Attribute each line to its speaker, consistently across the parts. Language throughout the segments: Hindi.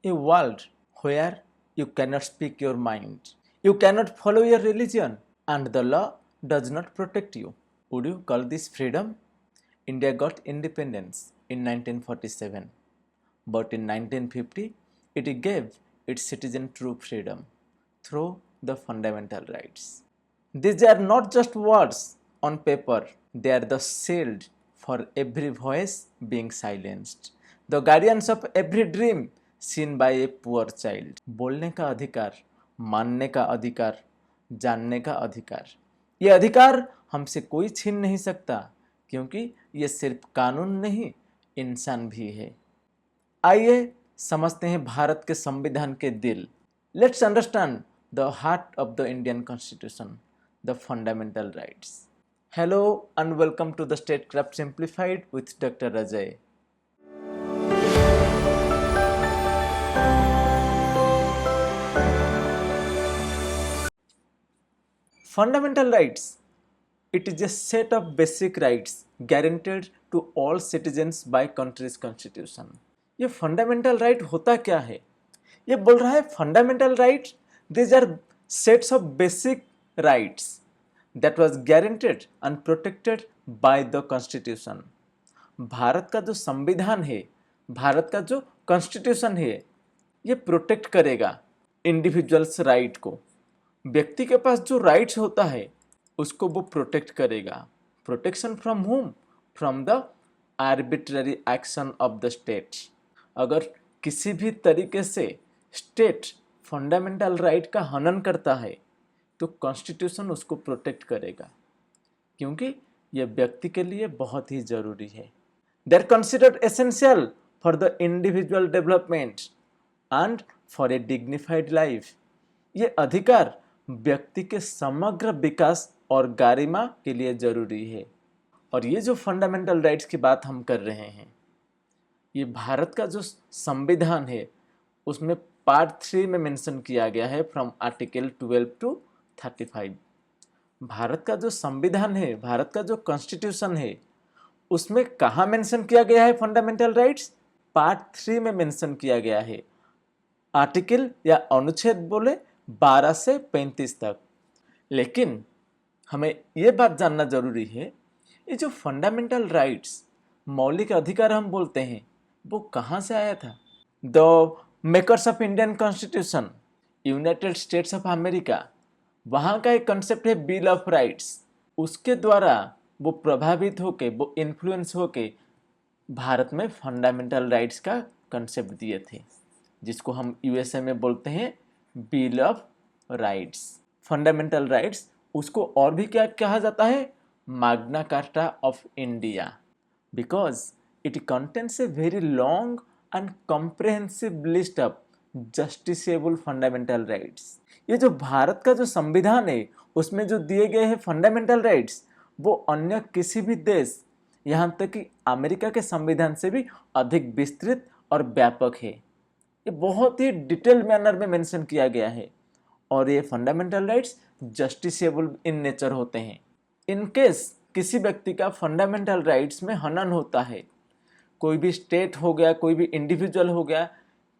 Speaker 1: A world where you cannot speak your mind, you cannot follow your religion, and the law does not protect you. Would you call this freedom? India got independence in 1947, but in 1950 it gave its citizens true freedom through the fundamental rights. These are not just words on paper, they are the shield for every voice being silenced, the guardians of every dream seen by a poor child. बोलने का अधिकार, मानने का अधिकार, जानने का अधिकार, ये अधिकार हमसे कोई छीन नहीं सकता, क्योंकि ये सिर्फ कानून नहीं, इंसान भी है। आइए समझते हैं भारत के संविधान के दिल। Let's understand the heart of the Indian constitution, the fundamental rights. Hello and welcome to the state craft simplified with doctor Ajay. Fundamental rights. It is a set of basic rights guaranteed to all citizens by country's constitution. ये फंडामेंटल राइट होता क्या है? ये बोल रहा है fundamental right these are sets of basic rights that was guaranteed and protected by the constitution. Bharat का जो संविधान है, भारत का जो कॉन्स्टिट्यूशन है, ये प्रोटेक्ट करेगा इंडिविजुअल्स राइट को। व्यक्ति के पास जो राइट्स होता है उसको वो प्रोटेक्ट करेगा। Protection from home? From the arbitrary action of the state. अगर किसी भी तरीके से स्टेट फंडामेंटल राइट का हनन करता है तो कॉन्स्टिट्यूशन उसको प्रोटेक्ट करेगा, क्योंकि यह व्यक्ति के लिए बहुत ही जरूरी है। They are considered essential for the individual development and for a dignified life. ये अधिकार व्यक्ति के समग्र विकास और गरिमा के लिए जरूरी है। और ये जो फंडामेंटल राइट्स की बात हम कर रहे हैं, ये भारत का जो संविधान है उसमें पार्ट 3 में मेंशन किया गया है, फ्रॉम आर्टिकल 12 टू 35। भारत का जो संविधान है, भारत का जो कॉन्स्टिट्यूशन है, उसमें कहाँ मेंशन किया गया है फंडामेंटल राइट्स? पार्ट 3 में मेंशन किया गया है। आर्टिकल या अनुच्छेद बोले 12 से 35 तक। लेकिन हमें ये बात जानना जरूरी है, ये जो फंडामेंटल राइट्स, मौलिक अधिकार हम बोलते हैं, वो कहाँ से आया था? The makers of Indian constitution, United states of America, वहाँ का एक कंसेप्ट है बिल ऑफ राइट्स। उसके द्वारा वो प्रभावित होके, वो इन्फ्लुएंस होके भारत में फंडामेंटल राइट्स का कंसेप्ट दिए थे, जिसको हम यूएसए में बोलते हैं bill of rights. Fundamental rights, उसको और भी क्या कहा जाता है? Magna carta of India, because it contains a very long and comprehensive list of justiciable fundamental rights. ये जो भारत का जो संविधान है उसमें जो दिए गए हैं फंडामेंटल राइट्स, वो अन्य किसी भी देश, यहाँ तक कि अमेरिका के संविधान से भी अधिक विस्तृत और व्यापक है। ये बहुत ही डिटेल मैनर में मेंशन किया गया है। और ये fundamental rights justiciable in nature होते हैं। इन केस किसी व्यक्ति का फंडामेंटल राइट्स में हनन होता है, कोई भी स्टेट हो गया, कोई भी इंडिविजुअल हो गया,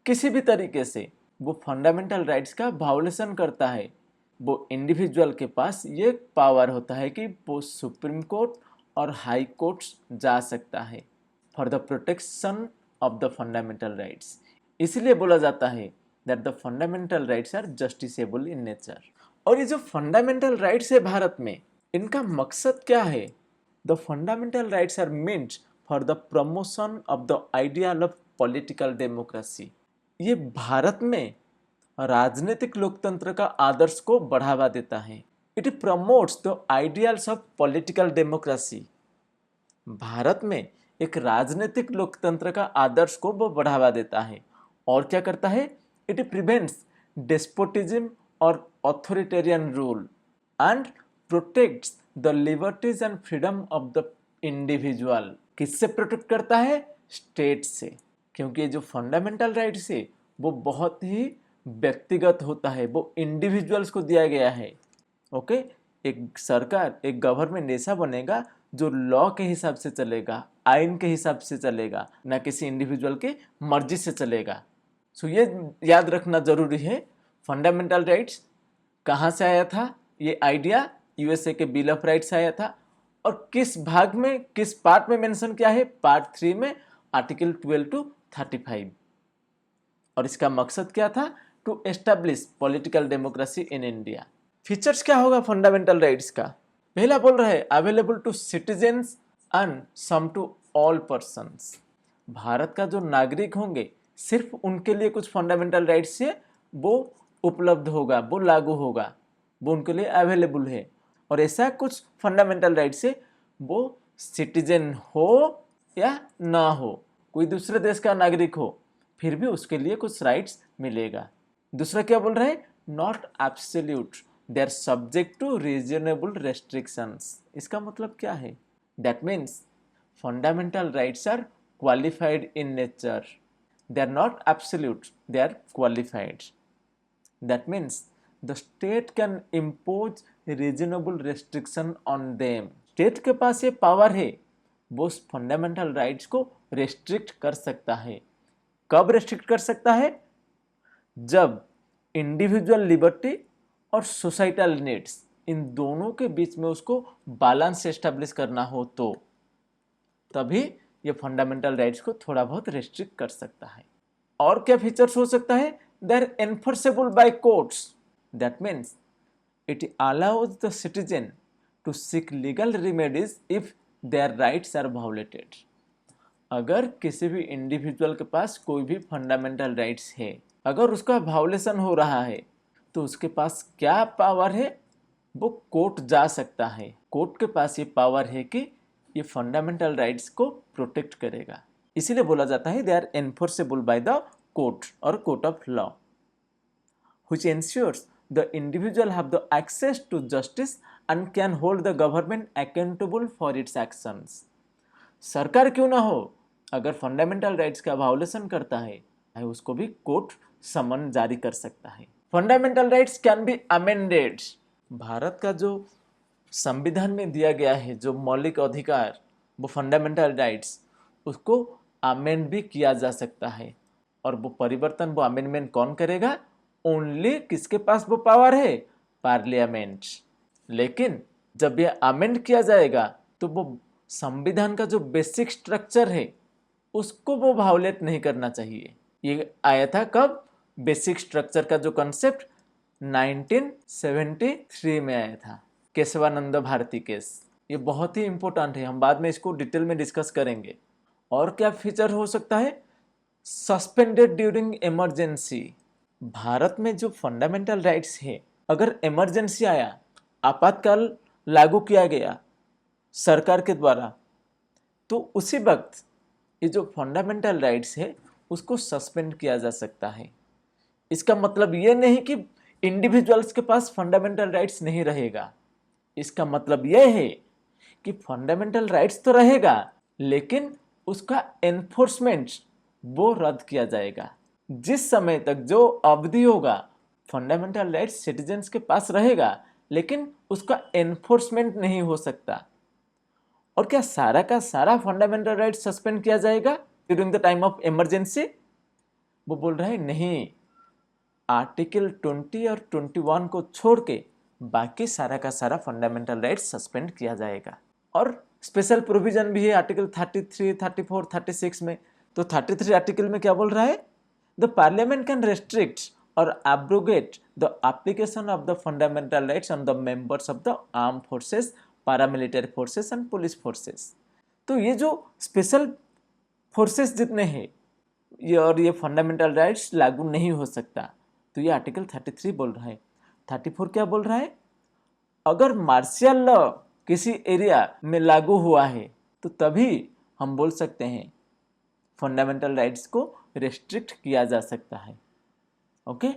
Speaker 1: किसी भी तरीके से वो फंडामेंटल राइट्स का वायोलेशन करता है, वो इंडिविजुअल के पास ये पावर होता है कि वो सुप्रीम कोर्ट और हाई कोर्ट्स जा सकता है for the protection of the fundamental rights. इसलिए बोला जाता है that the fundamental rights are justiciable in nature. और ये जो फंडामेंटल राइट्स है भारत में, इनका मकसद क्या है? The fundamental rights are meant for the promotion of the ideal of political democracy. ये भारत में राजनीतिक लोकतंत्र का आदर्श को बढ़ावा देता है। It promotes the ideals of political democracy. Bharat में एक राजनीतिक लोकतंत्र का आदर्श को वो बढ़ावा देता है। और क्या करता है? इट प्रिवेंट्स डेस्पोटिज्म और authoritarian rule and protects the liberties and freedom of the individual. किससे प्रोटेक्ट करता है? स्टेट से, क्योंकि ये जो फंडामेंटल राइट्स है वो बहुत ही व्यक्तिगत होता है, वो इंडिविजुअल्स को दिया गया है। ओके, एक सरकार, एक गवर्नमेंट ऐसा बनेगा जो लॉ के हिसाब से चलेगा, आइन के हिसाब से चलेगा, ना किसी इंडिविजुअल के मर्जी से चलेगा। सो ये याद रखना जरूरी है, फंडामेंटल राइट्स कहाँ से आया था, ये आइडिया यूएसए के बिल ऑफ राइट्स आया था, और किस भाग में, किस पार्ट में मेंशन किया है, पार्ट 3 में, आर्टिकल 12 to 35। और इसका मकसद क्या था, to establish political democracy in India. Features क्या होगा फंडामेंटल राइट्स का, पहला बोल रहा है available to citizens and some to all persons. भारत का जो नागरिक होंगे सिर्फ उनके लिए कुछ फंडामेंटल राइट्स है वो उपलब्ध होगा, वो लागू होगा, वो उनके लिए अवेलेबल है। और ऐसा कुछ फंडामेंटल राइट्स है वो सिटीजन हो या ना हो, कोई दूसरे देश का नागरिक हो फिर भी उसके लिए कुछ राइट्स मिलेगा। दूसरा क्या बोल रहा है, not absolute, they are subject to reasonable restrictions. इसका मतलब क्या है, that means fundamental rights are qualified in nature, they are not absolute, they are qualified. That means the state can impose reasonable restriction on them. State के पास ये पावर है, वो उस फंडामेंटल राइट्स को रेस्ट्रिक्ट कर सकता है। कब रेस्ट्रिक्ट कर सकता है, जब इंडिविजुअल लिबर्टी और सोसाइटल नीड्स इन दोनों के बीच में उसको बैलेंस एस्टेब्लिश करना हो तो तभी ये फंडामेंटल राइट्स को थोड़ा बहुत रेस्ट्रिक्ट कर सकता है। और क्या फीचर्स हो सकता है, they are enforceable by courts, that means it allows the citizen to seek legal remedies if their rights are violated. अगर किसी भी इंडिविजुअल के पास कोई भी फंडामेंटल राइट्स है, अगर उसका वायोलेशन हो रहा है तो उसके पास क्या पावर है, वो कोर्ट जा सकता है। कोर्ट के पास ये पावर है कि ये फंडामेंटल राइट्स को प्रोटेक्ट करेगा, इसीलिए बोला जाता है they are enforceable by the court और court of law, which ensures the individual have the access to justice and can hold the government accountable for its actions. सरकार क्यों ना हो, अगर फंडामेंटल राइट्स का वायोलेशन करता है उसको भी कोर्ट समन जारी कर सकता है। Fundamental rights can be amended. Bharat का जो संविधान में दिया गया है जो मौलिक अधिकार, वो फंडामेंटल राइट्स, उसको अमेंड भी किया जा सकता है। और वो परिवर्तन, वो अमेंडमेंट कौन करेगा, ओनली किसके पास वो पावर है, पार्लियामेंट। लेकिन जब ये अमेंड किया जाएगा तो वो संविधान का जो बेसिक स्ट्रक्चर है उसको वो वायोलेट नहीं करना चाहिए। ये आया था कब, बेसिक स्ट्रक्चर का जो कंसेप्ट 1973 में आया था, केशवानंद भारती केस। ये बहुत ही इंपॉर्टेंट है, हम बाद में इसको डिटेल में डिस्कस करेंगे। और क्या फीचर हो सकता है, सस्पेंडेड ड्यूरिंग इमरजेंसी। भारत में जो फंडामेंटल राइट्स है, अगर इमरजेंसी आया, आपातकाल लागू किया गया सरकार के द्वारा, तो उसी वक्त ये जो फंडामेंटल राइट्स है उसको सस्पेंड किया जा सकता है। इसका मतलब ये नहीं कि इंडिविजुअल्स के पास फंडामेंटल राइट्स नहीं रहेगा, इसका मतलब यह है कि फंडामेंटल राइट्स तो रहेगा लेकिन उसका एनफोर्समेंट वो रद्द किया जाएगा। जिस समय तक, जो अवधि होगा, फंडामेंटल राइट्स सिटीजन्स के पास रहेगा लेकिन उसका एनफोर्समेंट नहीं हो सकता। और क्या सारा का सारा फंडामेंटल राइट्स सस्पेंड किया जाएगा during the time of emergency, वो बोल रहे हैं नहीं, आर्टिकल 20 और 21 को छोड़ के बाकी सारा का सारा फंडामेंटल राइट्स सस्पेंड किया जाएगा। और स्पेशल प्रोविजन भी है आर्टिकल 33, 34, 36 में। तो 33 आर्टिकल में क्या बोल रहा है, द पार्लियामेंट कैन रेस्ट्रिक्ट और abrogate the application of the fundamental rights on the members of the arm forces, paramilitary forces and police forces. तो ये जो स्पेशल फोर्सेस जितने हैं ये, और ये फंडामेंटल राइट्स लागू नहीं हो सकता। तो ये आर्टिकल 33 बोल रहा है। 34 क्या बोल रहा है, अगर मार्शियल लॉ किसी एरिया में लागू हुआ है तो तभी हम बोल सकते हैं फंडामेंटल राइट्स को रेस्ट्रिक्ट किया जा सकता है। Okay,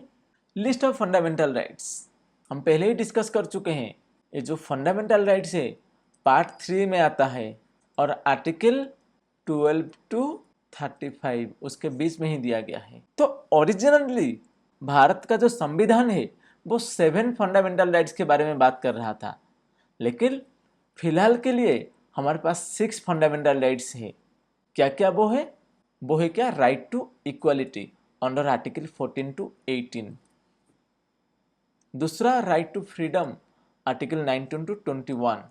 Speaker 1: list of fundamental rights हम पहले ही डिस्कस कर चुके हैं। ये जो फंडामेंटल राइट्स है पार्ट 3 में आता है और आर्टिकल 12 to 35 उसके बीच में ही दिया गया है। तो ओरिजिनली भारत का जो संविधान है वो 7 फंडामेंटल राइट्स के बारे में बात कर रहा था, लेकिन फिलहाल के लिए हमारे पास 6 फंडामेंटल राइट्स है। क्या क्या वो है क्या, right to equality, under article 14 to 18। दूसरा right to freedom article 19 to 21।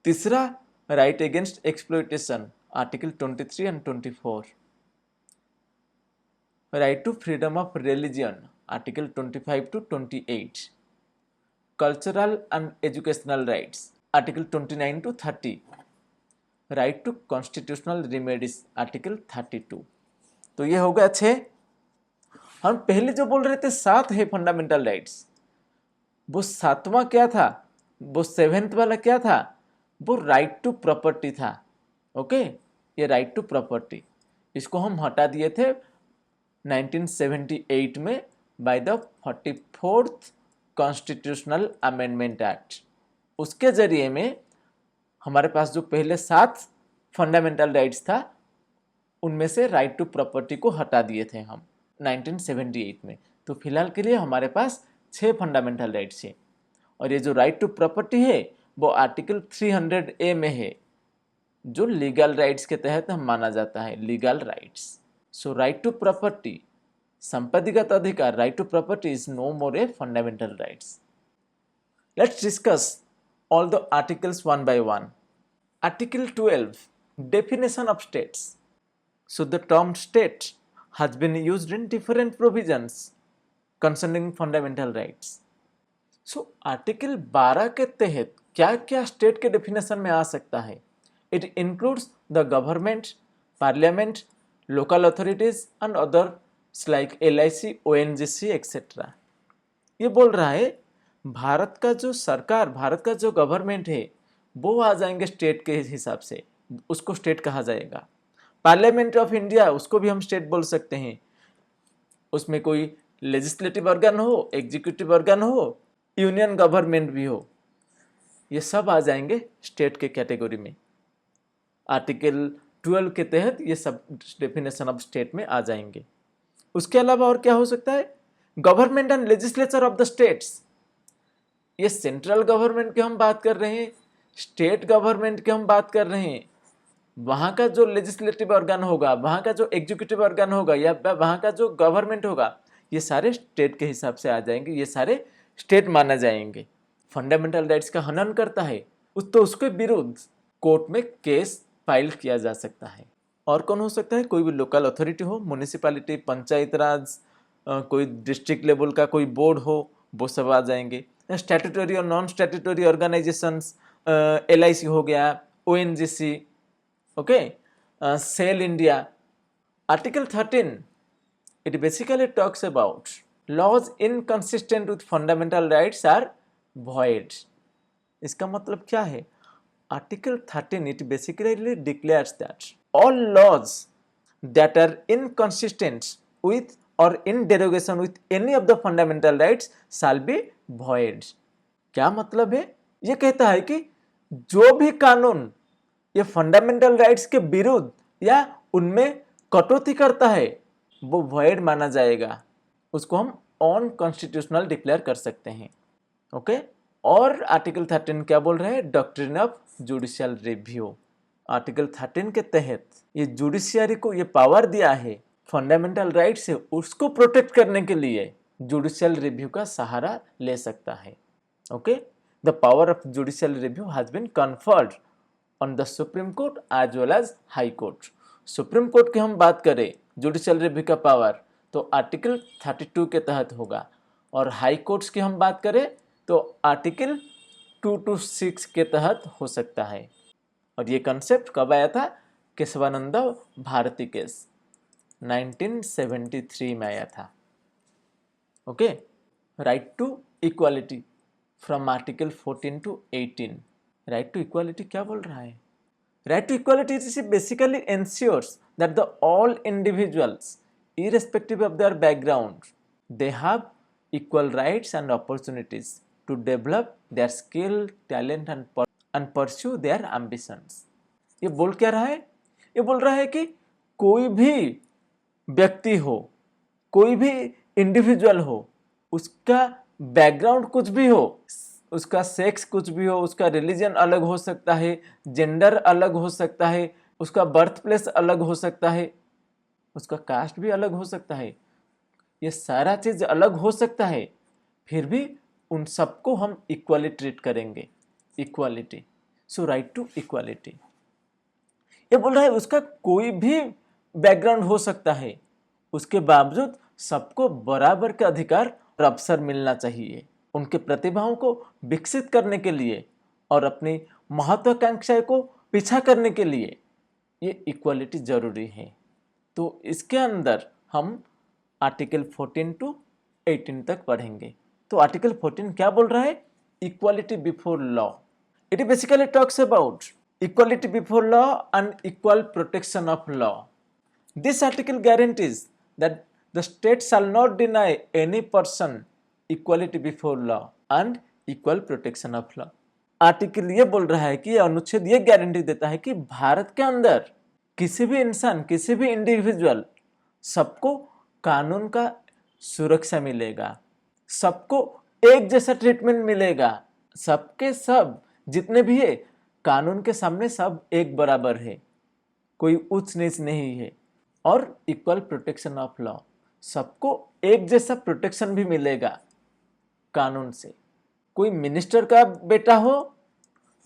Speaker 1: तीसरा right against exploitation article 23 and 24। Right to freedom of religion article 25 to 28। Cultural and educational rights article 29 to 30। Right to constitutional remedies article 32। तो ये हो गया 6। हम पहले जो बोल रहे थे 7 है फंडामेंटल राइट्स, वो 7वां क्या था, वो 7th वाला क्या था, वो राइट टू प्रॉपर्टी था। ओके, ये राइट टू प्रॉपर्टी, इसको हम हटा दिए थे 1978 में by the 44th constitutional amendment act. उसके जरिए में हमारे पास जो पहले 7 फंडामेंटल राइट्स था, उनमें से राइट टू प्रॉपर्टी को हटा दिए थे हम 1978 में। तो फिलहाल के लिए हमारे पास 6 फंडामेंटल राइट्स हैं, और ये जो राइट टू प्रॉपर्टी है वो आर्टिकल 300A में है, जो लीगल राइट्स के तहत हम माना जाता है, legal rights. So right to property, संपत्तिगत अधिकार, right to property is no more a fundamental rights. Let's discuss all the articles one by one. Article 12, definition of states. So the term state has been used in different provisions concerning fundamental rights. So article 12 के तहत क्या क्या स्टेट के डेफिनेशन में आ सकता है? It includes the government, parliament, local authorities and others like LIC, ONGC etc. ये बोल रहा है भारत का जो सरकार, भारत का जो गवर्नमेंट है, वो आ जाएंगे स्टेट के हिसाब से, उसको स्टेट कहा जाएगा। पार्लियामेंट ऑफ इंडिया, उसको भी हम स्टेट बोल सकते हैं। उसमें कोई लेजिस्लेटिव ऑर्गन हो, एग्जीक्यूटिव ऑर्गन हो, यूनियन गवर्नमेंट भी हो, ये सब आ जाएंगे स्टेट के कैटेगरी में। आर्टिकल 12 के तहत ये सब डेफिनेशन ऑफ स्टेट में आ जाएंगे। उसके अलावा और क्या हो सकता है? Government and legislature of the states, ये सेंट्रल गवर्नमेंट की हम बात कर रहे हैं, स्टेट गवर्नमेंट की हम बात कर रहे हैं। वहाँ का जो लेजिस्लेटिव ऑर्गन होगा, वहाँ का जो एग्जीक्यूटिव ऑर्गन होगा, या वहाँ का जो गवर्नमेंट होगा, ये सारे स्टेट के हिसाब से आ जाएंगे, ये सारे स्टेट माना जाएंगे। फंडामेंटल राइट्स का हनन करता है तो उसके विरुद्ध कोर्ट में केस फाइल किया जा सकता है। और कौन हो सकता है? कोई भी लोकल अथॉरिटी हो, म्यूनिसिपैलिटी, पंचायत राज, कोई डिस्ट्रिक्ट लेवल का कोई बोर्ड हो, वो सब आ जाएंगे। स्टैट्यूटरी और नॉन स्टैट्यूटरी ऑर्गेनाइजेशंस, LIC हो गया, ONGC, okay, SAIL India. Article 13 it basically talks about laws inconsistent with fundamental rights are void. इसका मतलब क्या है? Article 13 it basically declares that all laws that are inconsistent with or in derogation with any of the fundamental rights shall be void। क्या मतलब है? ये कहता है कि जो भी कानून ये फंडामेंटल राइट्स के विरुद्ध या उनमें कटौती करता है, वो void माना जाएगा, उसको हम अनकॉन्स्टिट्यूशनल डिक्लेयर कर सकते हैं। ओके, और आर्टिकल 13 क्या बोल रहे हैं? Doctrine of judicial review. Article 13 के तहत ये जुडिशियरी को ये पावर दिया है फंडामेंटल राइट से उसको प्रोटेक्ट करने के लिए जुडिशियल रिव्यू का सहारा ले सकता है। Okay, the power of judicial review has been conferred on the supreme court as well as high court. Supreme court की हम बात करें जुडिशियल रिव्यू का पावर, तो आर्टिकल 32 के तहत होगा, और हाई कोर्ट्स की हम बात करें तो आर्टिकल 2 to 6 के तहत हो सकता है। और ये कंसेप्ट कब आया था? केशवानंद भारती केस 1973 में आया था। Okay, right to equality from article 14 to 18। Right to equality क्या बोल रहा है? Right to equality basically ensures that the all individuals irrespective of their background they have equal rights and opportunities to develop their skill, talent and pursue their ambitions। ये बोल क्या रहा है? ये बोल रहा है कि कोई भी व्यक्ति हो, कोई भी इंडिविजुअल हो, उसका बैकग्राउंड कुछ भी हो, उसका सेक्स कुछ भी हो, उसका रिलीजन अलग हो सकता है, जेंडर अलग हो सकता है, उसका बर्थ प्लेस अलग हो सकता है, उसका कास्ट भी अलग हो सकता है, ये सारा चीज अलग हो सकता है, फिर भी उन सबको हम इक्वली ट्रीट करेंगे, equality. So right to equality. ये बोल रहा है उसका कोई भी बैकग्राउंड हो सकता है, उसके बावजूद सबको बराबर के अधिकार और अवसर मिलना चाहिए उनके प्रतिभाओं को विकसित करने के लिए और अपनी महत्वाकांक्षाएं को पीछा करने के लिए। ये इक्वालिटी जरूरी है। तो इसके अंदर हम आर्टिकल 14 टू 18 तक पढ़ेंगे। तो आर्टिकल 14 क्या बोल रहा है? Equality before law. It basically talks about equality before law and equal protection of law. This article guarantees that the state shall not deny any person equality before law and equal protection of law. Article ये बोल रहा है कि ये अनुच्छेद ये गारंटी देता है कि भारत के अंदर किसी भी इंसान, किसी भी इंडिविजुअल, सबको कानून का सुरक्षा मिलेगा, सबको एक जैसा ट्रीटमेंट मिलेगा, सबके सब जितने भी है कानून के सामने सब एक बराबर है, कोई उच्च नीच नहीं है, और इक्वल प्रोटेक्शन ऑफ लॉ, सबको एक जैसा प्रोटेक्शन भी मिलेगा कानून से। कोई मिनिस्टर का बेटा हो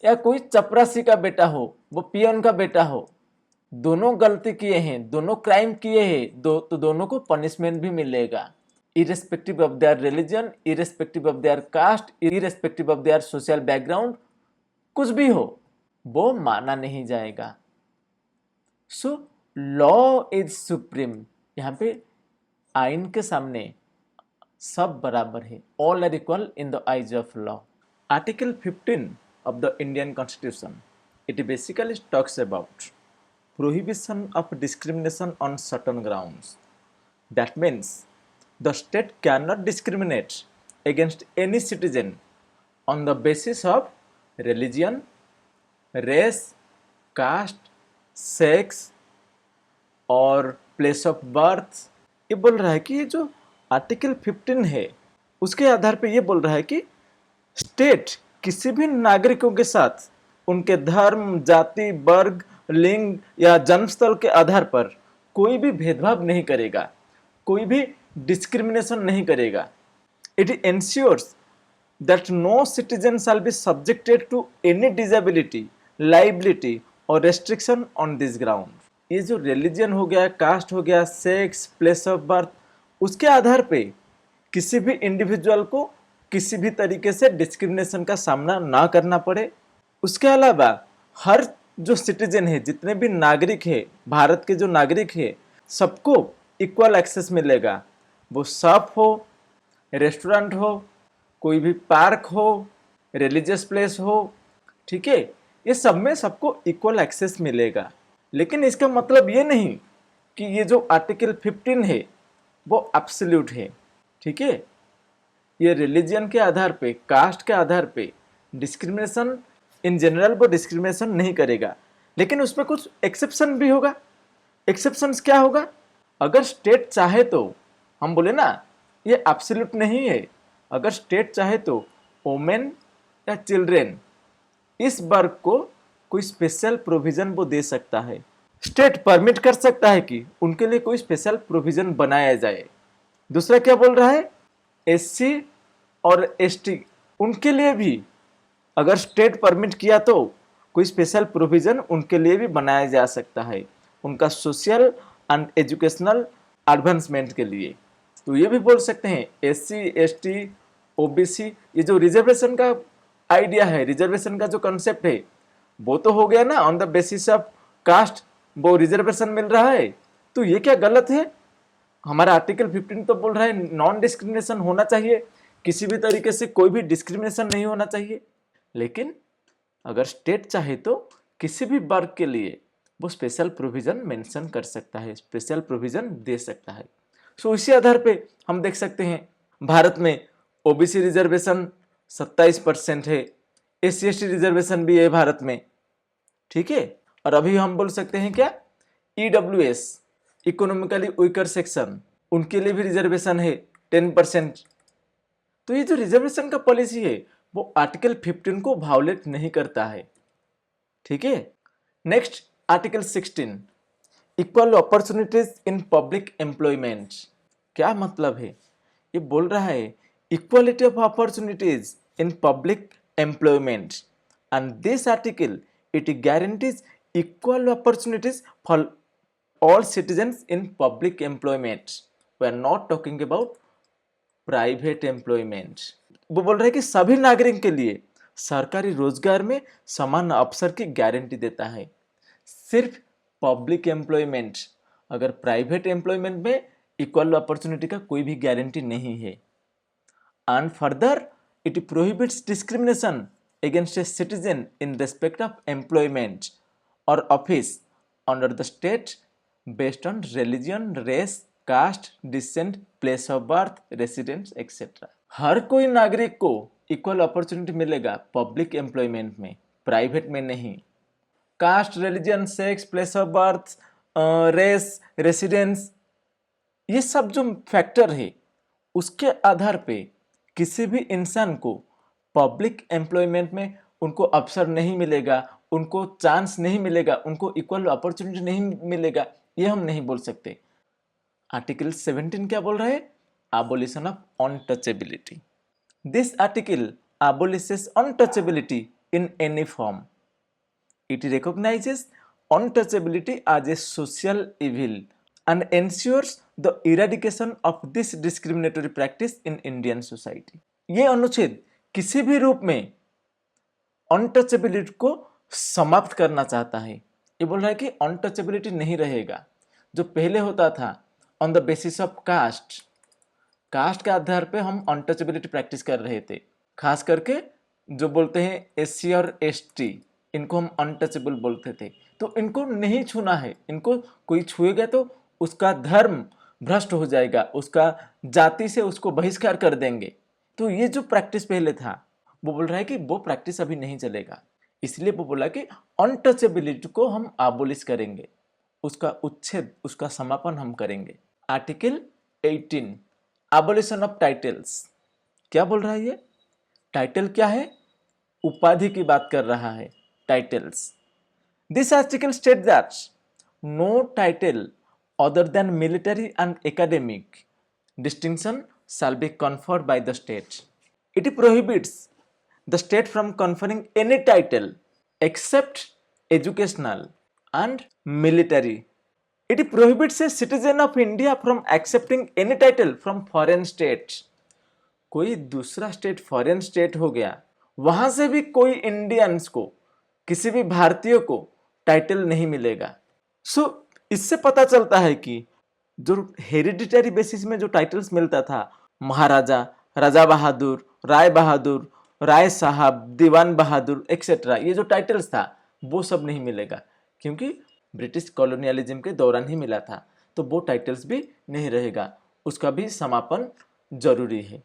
Speaker 1: या कोई चपरासी का बेटा हो, वो पियन का बेटा हो, दोनों गलती किए हैं, दोनों क्राइम किए हैं, तो दोनों को पनिशमेंट भी मिलेगा, irrespective of their religion, irrespective of their caste, irrespective of their social background, कुछ भी हो वो माना नहीं जाएगा। So law is supreme. यहाँ पे आइन के सामने सब बराबर है, all are equal in the eyes of law. Article 15 of the Indian Constitution, it basically talks about prohibition of discrimination on certain grounds. That means the state cannot discriminate against any citizen on the basis of religion, race, caste, sex और प्लेस ऑफ बर्थ। ये बोल रहा है कि ये जो आर्टिकल 15 है उसके आधार पे ये बोल रहा है कि स्टेट किसी भी नागरिकों के साथ उनके धर्म, जाति, वर्ग, लिंग या जन्मस्थल के आधार पर कोई भी भेदभाव नहीं करेगा, कोई भी डिस्क्रिमिनेशन नहीं करेगा। It ensures that no citizen shall be subjected to any disability, liability or restriction on this ground. ये जो रिलीजन हो गया, कास्ट हो गया, सेक्स, प्लेस ऑफ बर्थ, उसके आधार पे किसी भी इंडिविजुअल को किसी भी तरीके से डिस्क्रिमिनेशन का सामना ना करना पड़े। उसके अलावा हर जो सिटीजन है, जितने भी नागरिक है, भारत के जो नागरिक है, सबको इक्वल एक्सेस मिलेगा। वो शॉप हो, रेस्टोरेंट हो, कोई भी पार्क हो, रिलीजियस प्लेस हो, ठीक है, ये सब में सबको इक्वल एक्सेस मिलेगा। लेकिन इसका मतलब ये नहीं कि ये जो आर्टिकल 15 है वो एब्सोल्यूट है, ठीक है। ये रिलीजन के आधार पे, कास्ट के आधार पे डिस्क्रिमिनेशन इन जनरल वो डिस्क्रिमिनेशन नहीं करेगा, लेकिन उसमें कुछ एक्सेप्शन भी होगा। एक्सेप्शंस क्या होगा? अगर स्टेट चाहे तो, हम बोले ना ये एब्सोल्यूट नहीं है, अगर स्टेट चाहे तो वोमेन या चिल्ड्रेन, इस वर्ग को कोई स्पेशल प्रोविजन वो दे सकता है। स्टेट परमिट कर सकता है कि उनके लिए कोई स्पेशल प्रोविजन बनाया जाए। दूसरा क्या बोल रहा है? एससी और एसटी, उनके लिए भी अगर स्टेट परमिट किया तो कोई स्पेशल प्रोविजन उनके लिए भी बनाया जा सकता है, उनका सोशल एंड एजुकेशनल एडवांसमेंट के लिए। तो ये भी बोल सकते हैं एससी, एसटी, ओबीसी, ये जो रिजर्वेशन का आइडिया है, रिजर्वेशन का जो कंसेप्ट है, वो तो हो गया ना on the basis of caste, वो रिजर्वेशन मिल रहा है। तो ये क्या गलत है? हमारा आर्टिकल 15 तो बोल रहा है नॉन डिस्क्रिमिनेशन होना चाहिए, किसी भी तरीके से कोई भी डिस्क्रिमिनेशन नहीं होना चाहिए। लेकिन अगर स्टेट चाहे तो किसी भी वर्ग के लिए वो स्पेशल प्रोविजन मेंशन कर सकता है, स्पेशल प्रोविजन दे सकता है। सो इसी आधार पे हम देख सकते हैं भारत में ओबीसी रिजर्वेशन 27% है, एससी एसटी रिजर्वेशन भी है भारत में, ठीक है। और अभी हम बोल सकते हैं क्या, ईडब्ल्यूएस, इकोनॉमिकली वीकर सेक्शन, उनके लिए भी रिजर्वेशन है 10%। तो ये जो रिजर्वेशन का पॉलिसी है वो आर्टिकल 15 को वायोलेट नहीं करता है, ठीक है। Next article 16, equal opportunities in public employment. क्या मतलब है? ये बोल रहा है equality of opportunities in public employment, and this article it guarantees equal opportunities for all citizens in public employment. We are not talking about private employment. वो बोल रहे हैं कि सभी नागरिक के लिए सरकारी रोजगार में समान अवसर की गारंटी देता है। सिर्फ पब्लिक एम्प्लॉयमेंट, अगर प्राइवेट एम्प्लॉयमेंट में इक्वल अपॉर्चुनिटी का कोई भी गारंटी नहीं है। And further it prohibits discrimination against a citizen in respect of employment or office under the state based on religion, race, caste, descent, place of birth, residence, etc. हर कोई नागरिक को इक्वल अपॉर्चुनिटी मिलेगा पब्लिक एम्प्लॉयमेंट में, प्राइवेट में नहीं। Caste, religion, sex, place of birth, race, residence, ये सब जो फैक्टर है उसके आधार पे किसी भी इंसान को पब्लिक एम्प्लॉयमेंट में उनको अवसर नहीं मिलेगा, उनको चांस नहीं मिलेगा, उनको इक्वल अपॉर्चुनिटी नहीं मिलेगा, ये हम नहीं बोल सकते। आर्टिकल 17 क्या बोल रहा है? abolition of untouchability. This article abolishes untouchability in any form. It recognizes untouchability as a social evil and ensures the eradication of this discriminatory practice in Indian society. ये अनुच्छेद किसी भी रूप में अनटचेबिलिटी को समाप्त करना चाहता है। ये बोल रहा है कि अनटचेबिलिटी नहीं रहेगा। जो पहले होता था on the basis of caste, caste के आधार पे हम अनटचेबिलिटी प्रैक्टिस कर रहे थे। खास करके जो बोलते हैं एससी और एसटी, इनको हम अनटचेबल बोलते थे। तो इनको नहीं छूना है, इनको कोई छुएगा तो उसका धर्म भ्रष्ट हो जाएगा, उसका जाति से उसको बहिष्कार कर देंगे। तो ये जो प्रैक्टिस पहले था, वो बोल रहा है कि वो प्रैक्टिस अभी नहीं चलेगा। इसलिए वो बोला कि अनटचेबिलिटी को हम एबोलिश करेंगे, उसका उच्छेद, उसका समापन हम करेंगे। Article 18 abolition of titles. क्या बोल रहा है ये? टाइटल क्या है? उपाधि की बात कर रहा है, titles. This article state that no title other than military and academic distinction shall be conferred by the state. It prohibits the state from conferring any title except educational and military. It prohibits a citizen of India from accepting any title from foreign states. कोई दूसरा स्टेट फॉरेन स्टेट हो गया, वहां से भी कोई इंडियंस को, किसी भी भारतीय को टाइटल नहीं मिलेगा। सो इससे पता चलता है कि जो हेरिडिटरी बेसिस में जो टाइटल्स मिलता था, महाराजा, राजा बहादुर, राय साहब, दीवान बहादुर एक्सेट्रा, ये जो टाइटल्स था वो सब नहीं मिलेगा, क्योंकि ब्रिटिश कॉलोनियलिज्म के दौरान ही मिला था। तो वो टाइटल्स भी नहीं रहेगा, उसका भी समापन जरूरी है।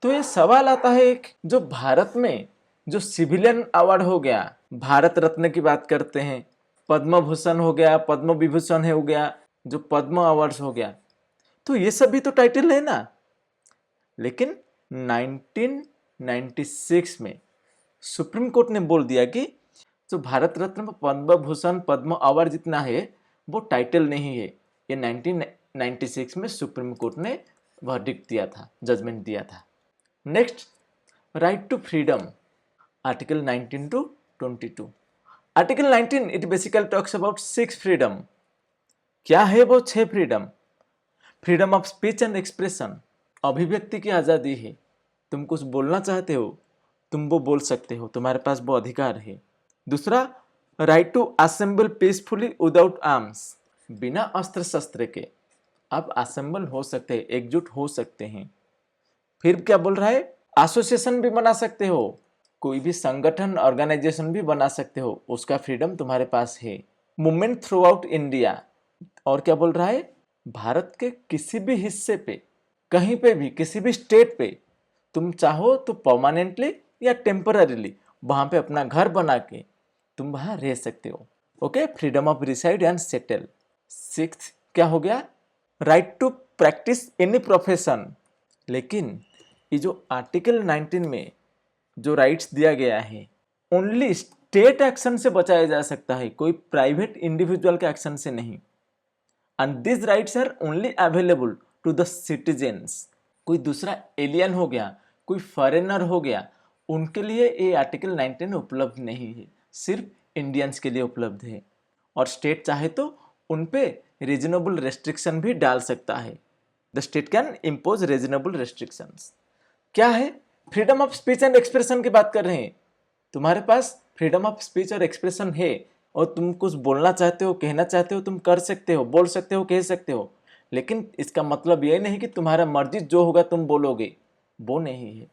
Speaker 1: तो ये सवाल आता है एक, जो भारत में जो सिविलियन अवार्ड हो गया, भारत रत्न की बात करते हैं, पद्म भूषण हो गया, पद्म विभूषण हो गया, जो पद्म अवार्ड्स हो गया, तो ये सब भी तो टाइटल है ना। लेकिन 1996 में सुप्रीम कोर्ट ने बोल दिया कि जो भारत रत्न, पद्म भूषण, पद्म अवार्ड जितना है वो टाइटल नहीं है। ये 1996 में सुप्रीम कोर्ट ने वर्डिक्ट दिया था, जजमेंट दिया था। Next, right to freedom, article 19 to 22। Article 19 it basically talks about 6 freedom. क्या है वो 6 freedom? Freedom of speech and expression, अभिव्यक्ति की आज़ादी है। तुम कुछ बोलना चाहते हो, तुम वो बोल सकते हो, तुम्हारे पास वो अधिकार है। दूसरा, right to assemble peacefully without arms, बिना अस्त्र शस्त्र के आप असेंबल हो सकते हैं, एकजुट हो सकते हैं। फिर क्या बोल रहा है? एसोसिएशन भी बना सकते हो, कोई भी संगठन, ऑर्गेनाइजेशन भी बना सकते हो, उसका फ्रीडम तुम्हारे पास है। मूवमेंट थ्रू आउट इंडिया, और क्या बोल रहा है? भारत के किसी भी हिस्से पे, कहीं पे भी, किसी भी स्टेट पे तुम चाहो तो परमानेंटली या टेम्पररीली वहाँ पे अपना घर बना के तुम वहाँ रह सकते हो। Okay, freedom of reside and settle. 6th क्या हो गया? Right to practise any profession. लेकिन ये जो आर्टिकल 19 में जो राइट्स दिया गया है, ओनली स्टेट एक्शन से बचाया जा सकता है, कोई प्राइवेट इंडिविजुअल के एक्शन से नहीं। And this rights are only available to the citizens. कोई दूसरा एलियन हो गया, कोई फॉरेनर हो गया, उनके लिए ये आर्टिकल 19 उपलब्ध नहीं है, सिर्फ इंडियंस के लिए उपलब्ध है। और स्टेट चाहे तो उन पे रीजनेबल रेस्ट्रिक्शन भी डाल सकता है। The state can impose reasonable restrictions. क्या है? Freedom of speech and expression की बात कर रहे हैं। तुम्हारे पास फ्रीडम ऑफ स्पीच और एक्सप्रेशन है और तुम कुछ बोलना चाहते हो, कहना चाहते हो, तुम कर सकते हो, बोल सकते हो, कह सकते हो, लेकिन इसका मतलब ये नहीं कि तुम्हारा मर्जी जो होगा तुम बोलोगे, वो नहीं है।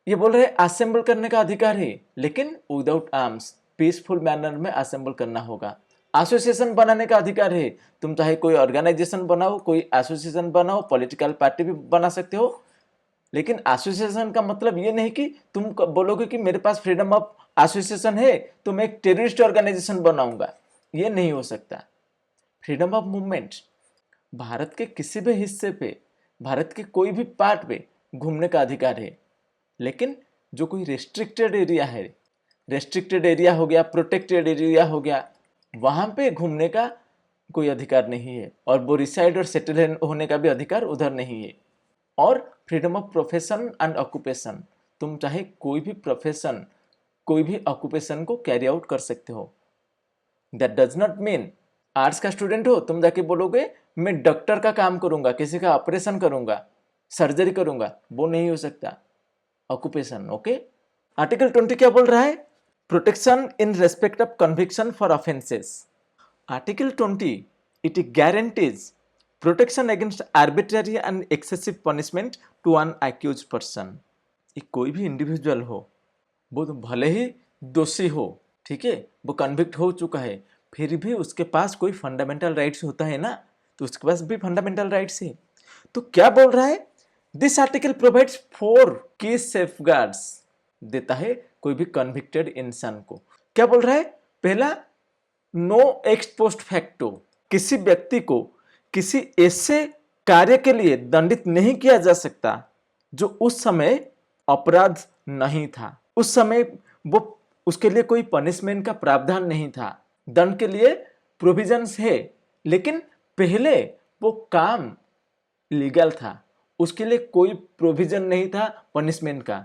Speaker 1: ये बोल रहे असेंबल करने का अधिकार है, लेकिन विदाउट आर्म्स, पीसफुल मैनर में असेंबल करना होगा। एसोसिएशन बनाने का अधिकार है, तुम चाहे कोई ऑर्गेनाइजेशन बनाओ, कोई एसोसिएशन बनाओ, पॉलिटिकल पार्टी भी बना सकते हो, लेकिन एसोसिएशन का मतलब ये नहीं कि तुम बोलोगे कि मेरे पास फ्रीडम ऑफ एसोसिएशन है तो मैं एक टेररिस्ट ऑर्गेनाइजेशन बनाऊंगा, ये नहीं हो सकता। फ्रीडम ऑफ मूवमेंट, भारत के किसी भी हिस्से पे, भारत के कोई भी पार्ट पे घूमने का अधिकार है, लेकिन जो कोई रेस्ट्रिक्टेड एरिया है, रेस्ट्रिक्टेड एरिया हो गया, प्रोटेक्टेड एरिया हो गया, वहां पे घूमने का कोई अधिकार नहीं है, और वो रिसाइड और सेटल होने का भी अधिकार उधर नहीं है। और freedom of profession and occupation, तुम चाहे कोई भी प्रोफेशन, कोई भी ऑक्यूपेशन को कैरी आउट कर सकते हो। That does not mean arts का स्टूडेंट हो, तुम जाके बोलोगे मैं डॉक्टर का काम करूंगा, किसी का ऑपरेशन करूंगा, सर्जरी करूंगा, वो नहीं हो सकता। Occupation, okay. आर्टिकल 20 क्या बोल रहा है? Protection in respect of conviction for offences. Article 20 it guarantees protection against arbitrary and excessive punishment to an accused person. कोई भी इंडिविजुअल हो, वो तो भले ही दोषी हो, ठीक है, वो कन्विक्ट हो चुका है, फिर भी उसके पास कोई फंडामेंटल राइट्स होता है ना, तो उसके पास भी फंडामेंटल राइट्स है। तो क्या बोल रहा है? दिस आर्टिकल प्रोवाइड्स 4 की सेफगार्ड्स, देता है कोई भी कन्विक्टेड इंसान को। क्या बोल रहा है? पहला, नो एक्स पोस्ट फैक्टो, किसी व्यक्ति को किसी ऐसे कार्य के लिए दंडित नहीं किया जा सकता जो उस समय अपराध नहीं था, उस समय वो उसके लिए कोई पनिशमेंट का प्रावधान नहीं था। दंड के लिए प्रोविजंस है, लेकिन पहले वो काम लीगल था, उसके लिए कोई प्रोविजन नहीं था पनिशमेंट का।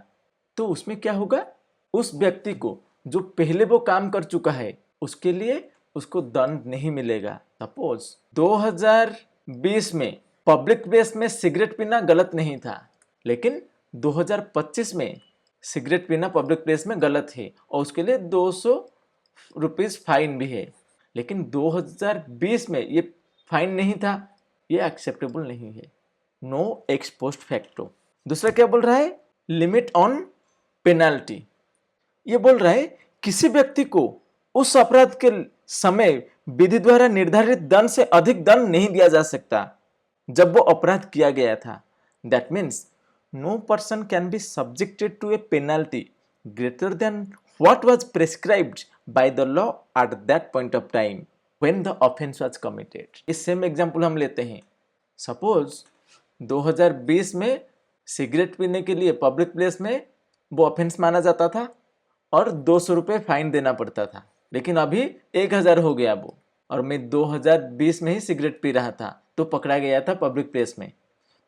Speaker 1: तो उसमें क्या होगा? उस व्यक्ति को जो पहले वो काम कर चुका है, उसके लिए उसको दंड नहीं मिलेगा। सपोज 2020 में पब्लिक प्लेस में सिगरेट पीना गलत नहीं था, लेकिन 2025 में सिगरेट पीना पब्लिक प्लेस में गलत है और उसके लिए 200 रुपीज फाइन भी है। लेकिन 2020 में ये फाइन नहीं था, ये एक्सेप्टेबल नहीं है। No ex post facto. दूसरा क्या बोल रहा है? Limit on penalty. ये बोल रहा है किसी व्यक्ति को उस अपराध के समय विधि द्वारा निर्धारित दंड से अधिक दंड नहीं दिया जा सकता जब वो अपराध किया गया था। That means no person can be subjected to a penalty greater than what was prescribed by the law at that point of time when the offence was committed. इस सेम एग्जांपल हम लेते हैं। सपोज 2020 में सिगरेट पीने के लिए पब्लिक प्लेस में वो ऑफेंस माना जाता था और 200 रुपये फाइन देना पड़ता था, लेकिन अभी 1000 हो गया वो, और मैं 2020 में ही सिगरेट पी रहा था तो पकड़ा गया था पब्लिक प्लेस में,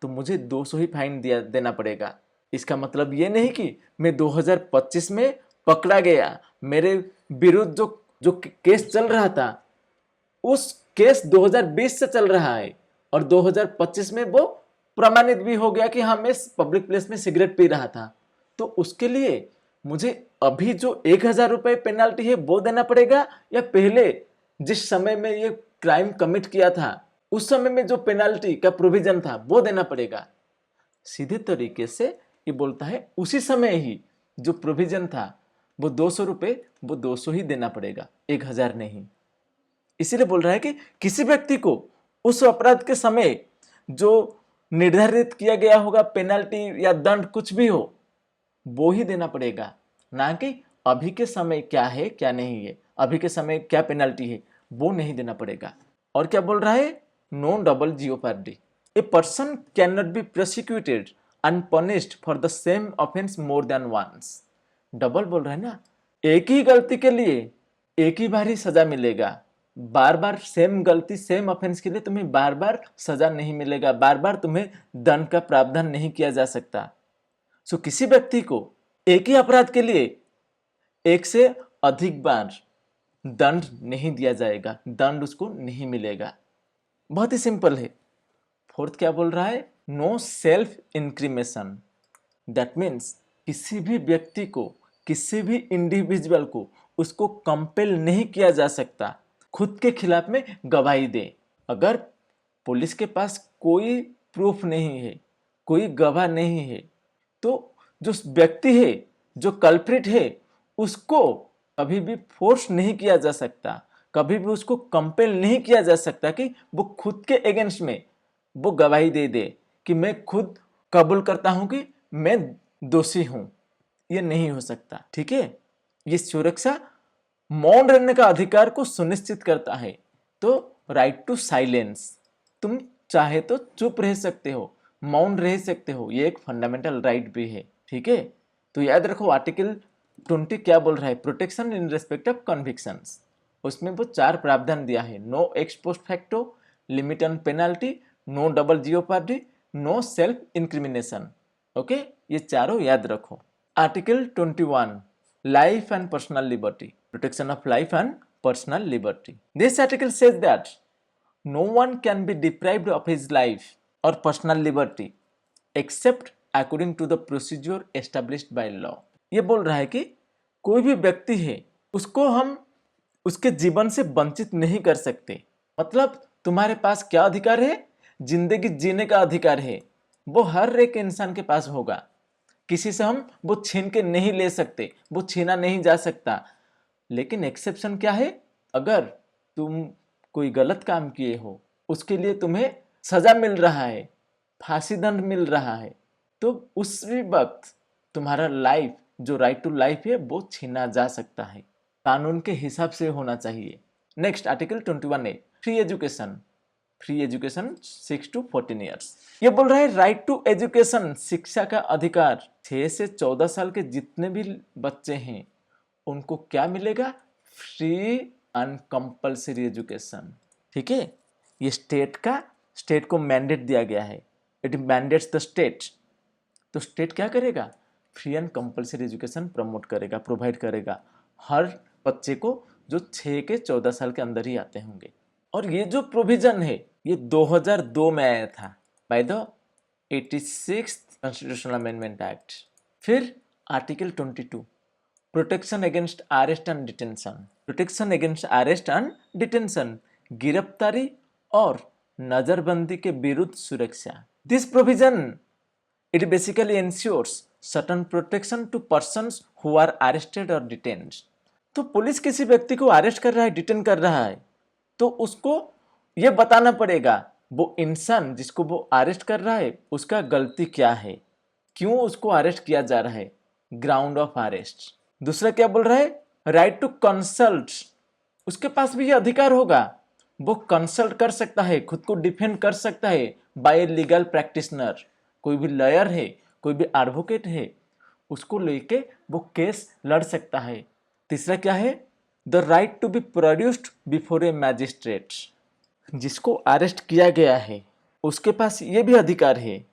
Speaker 1: तो मुझे 200 ही फाइन देना पड़ेगा। इसका मतलब ये नहीं कि मैं 2025 में पकड़ा गया, मेरे विरुद्ध जो केस चल रहा था उस केस 2020 से चल रहा है और 2025 में वो प्रमाणित भी हो गया कि हाँ मैं पब्लिक प्लेस में सिगरेट पी रहा था, तो उसके लिए मुझे अभी जो 1000 रुपये पेनाल्टी है वो देना पड़ेगा, या पहले जिस समय में ये क्राइम कमिट किया था उस समय में जो पेनाल्टी का प्रोविजन था वो देना पड़ेगा। सीधे तरीके से ये बोलता है उसी समय ही जो प्रोविजन था वो 200 रुपये, वो 200 ही देना पड़ेगा, 1000 नहीं। इसीलिए बोल रहा है कि किसी व्यक्ति को उस अपराध के समय जो निर्धारित किया गया होगा पेनाल्टी या दंड कुछ भी हो वो ही देना पड़ेगा, ना कि अभी के समय क्या है क्या नहीं है, अभी के समय क्या पेनाल्टी है वो नहीं देना पड़ेगा। और क्या बोल रहा है? No double jeopardy. A person can not be prosecuted and punished for the same offence more than once. Double बोल रहा है ना, एक ही गलती के लिए एक ही बार ही सजा मिलेगा, बार बार सेम गलती सेम ऑफेंस के लिए तुम्हें बार बार सजा नहीं मिलेगा, बार बार तुम्हें दंड का प्रावधान नहीं किया जा सकता। सो किसी व्यक्ति को एक ही अपराध के लिए एक से अधिक बार दंड नहीं दिया जाएगा, दंड उसको नहीं मिलेगा। बहुत ही सिंपल है। फोर्थ क्या बोल रहा है? No self incrimination. That means किसी भी व्यक्ति को, किसी भी इंडिविजुअल को उसको कंपेल नहीं किया जा सकता खुद के खिलाफ में गवाही दे। अगर पुलिस के पास कोई प्रूफ नहीं है, कोई गवाह नहीं है, तो जो व्यक्ति है, जो कल्प्रिट है, उसको कभी भी फोर्स नहीं किया जा सकता, कभी भी उसको कंपेल नहीं किया जा सकता कि वो खुद के अगेंस्ट में वो गवाही दे कि मैं खुद कबूल करता हूं कि मैं दोषी हूं। ये नहीं हो सकता। ठीक है, ये सुरक्षा मौन रहने का अधिकार को सुनिश्चित करता है। तो राइट टू साइलेंस, तुम चाहे तो चुप रह सकते हो, मौन रह सकते हो, ये एक फंडामेंटल राइट भी है। ठीक है, तो याद रखो आर्टिकल 20 क्या बोल रहा है? Protection in respect of convictions. उसमें वो 4 प्रावधान दिया है। No ex post facto, limit on penalty, no double jeopardy, no self incrimination. Okay, ये चारों याद रखो। Article 21 life and personal liberty, protection of life and personal liberty. This article says that no one can be deprived of his life or personal liberty except according to the procedure established by law. ये बोल रहा है कि कोई भी व्यक्ति है उसको हम उसके जीवन से वंचित नहीं कर सकते। मतलब तुम्हारे पास क्या अधिकार है? जिंदगी जीने का अधिकार है, वो हर एक इंसान के पास होगा। किसी से हम वो छीन के नहीं ले सकते, वो छीना नहीं जा सकता। लेकिन एक्सेप्शन क्या है? अगर तुम कोई गलत काम किए हो, उसके लिए तुम्हें सजा मिल रहा है, फांसी दंड मिल रहा है, तो उसी वक्त तुम्हारा लाइफ, जो राइट टू लाइफ है, वो छीना जा सकता है। कानून के हिसाब से होना चाहिए। Next article 21A free education. Free education 6 to 14 years. ये बोल रहा है राइट टू एजुकेशन, शिक्षा का अधिकार। 6 से 14 साल के जितने भी बच्चे हैं उनको क्या मिलेगा? Free and compulsory education. ठीक है, ये स्टेट को मैंडेट दिया गया है। It mandates the state. तो स्टेट क्या करेगा? Free and compulsory education promote करेगा, प्रोवाइड करेगा हर बच्चे को जो 6 के 14 साल के अंदर ही आते होंगे। और ये जो प्रोविजन है ये 2002 में आया था by the 86th constitutional amendment act. फिर article 22 protection against arrest and detention. Protection against arrest and detention, गिरफ्तारी और नजरबंदी के विरुद्ध सुरक्षा। This provision it basically ensures certain protection to persons who are arrested और डिटेन्ड। तो पुलिस किसी व्यक्ति को अरेस्ट कर रहा है, डिटेन कर रहा है, तो उसको ये बताना पड़ेगा वो इंसान जिसको वो अरेस्ट कर रहा है उसका गलती क्या है, क्यों उसको अरेस्ट किया जा रहा है, ग्राउंड ऑफ अरेस्ट। दूसरा क्या बोल रहा है? Right to consult. उसके पास भी ये अधिकार होगा, वो कंसल्ट कर सकता है, खुद को डिफेंड कर सकता है बाय लीगल प्रैक्टिशनर। कोई भी लॉयर है, कोई भी एडवोकेट है, उसको लेके वो केस लड़ सकता है। तीसरा क्या है? The right to be produced before a magistrate. जिसको अरेस्ट किया गया है उसके पास ये भी अधिकार है,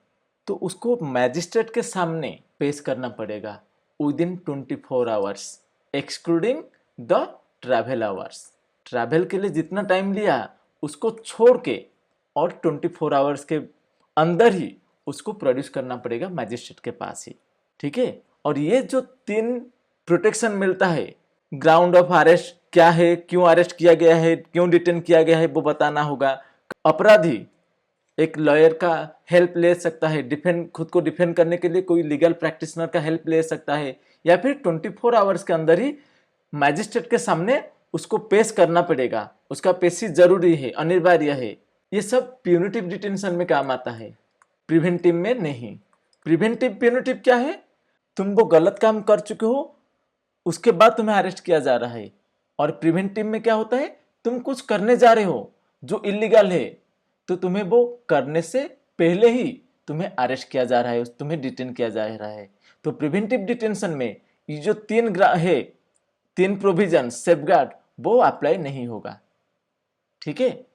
Speaker 1: तो उसको मैजिस्ट्रेट के सामने पेश करना पड़ेगा within 24 hours excluding the travel hours. Travel के लिए जितना टाइम लिया उसको छोड़ के और 24 आवर्स के अंदर ही उसको प्रोड्यूस करना पड़ेगा मैजिस्ट्रेट के पास ही। ठीक है, और ये जो 3 प्रोटेक्शन मिलता है, ग्राउंड ऑफ अरेस्ट क्या है, क्यों अरेस्ट किया गया है, क्यों डिटेन किया गया है, वो बताना होगा। अपराधी एक लॉयर का हेल्प ले सकता है, खुद को डिफेंड करने के लिए कोई लीगल प्रैक्टिशनर का हेल्प ले सकता है, या फिर 24 आवर्स के अंदर ही मैजिस्ट्रेट के सामने उसको पेश करना पड़ेगा। उसका पेशी जरूरी है, अनिवार्य है। ये सब प्यूनिटिव डिटेंशन में काम आता है, प्रिवेंटिव में नहीं। प्रिवेंटिव प्यूनिटिव क्या है? तुम वो गलत काम कर चुके हो, उसके बाद तुम्हें अरेस्ट किया जा रहा है। और प्रिवेंटिव में क्या होता है? तुम कुछ करने जा रहे हो जो इलीगल है, तो तुम्हें वो करने से पहले ही तुम्हें अरेस्ट किया जा रहा है, तुम्हें डिटेन किया जा रहा है। तो प्रिवेंटिव डिटेंशन में ये जो 3 प्रोविजन सेफगार्ड वो अप्लाई नहीं होगा। ठीक है।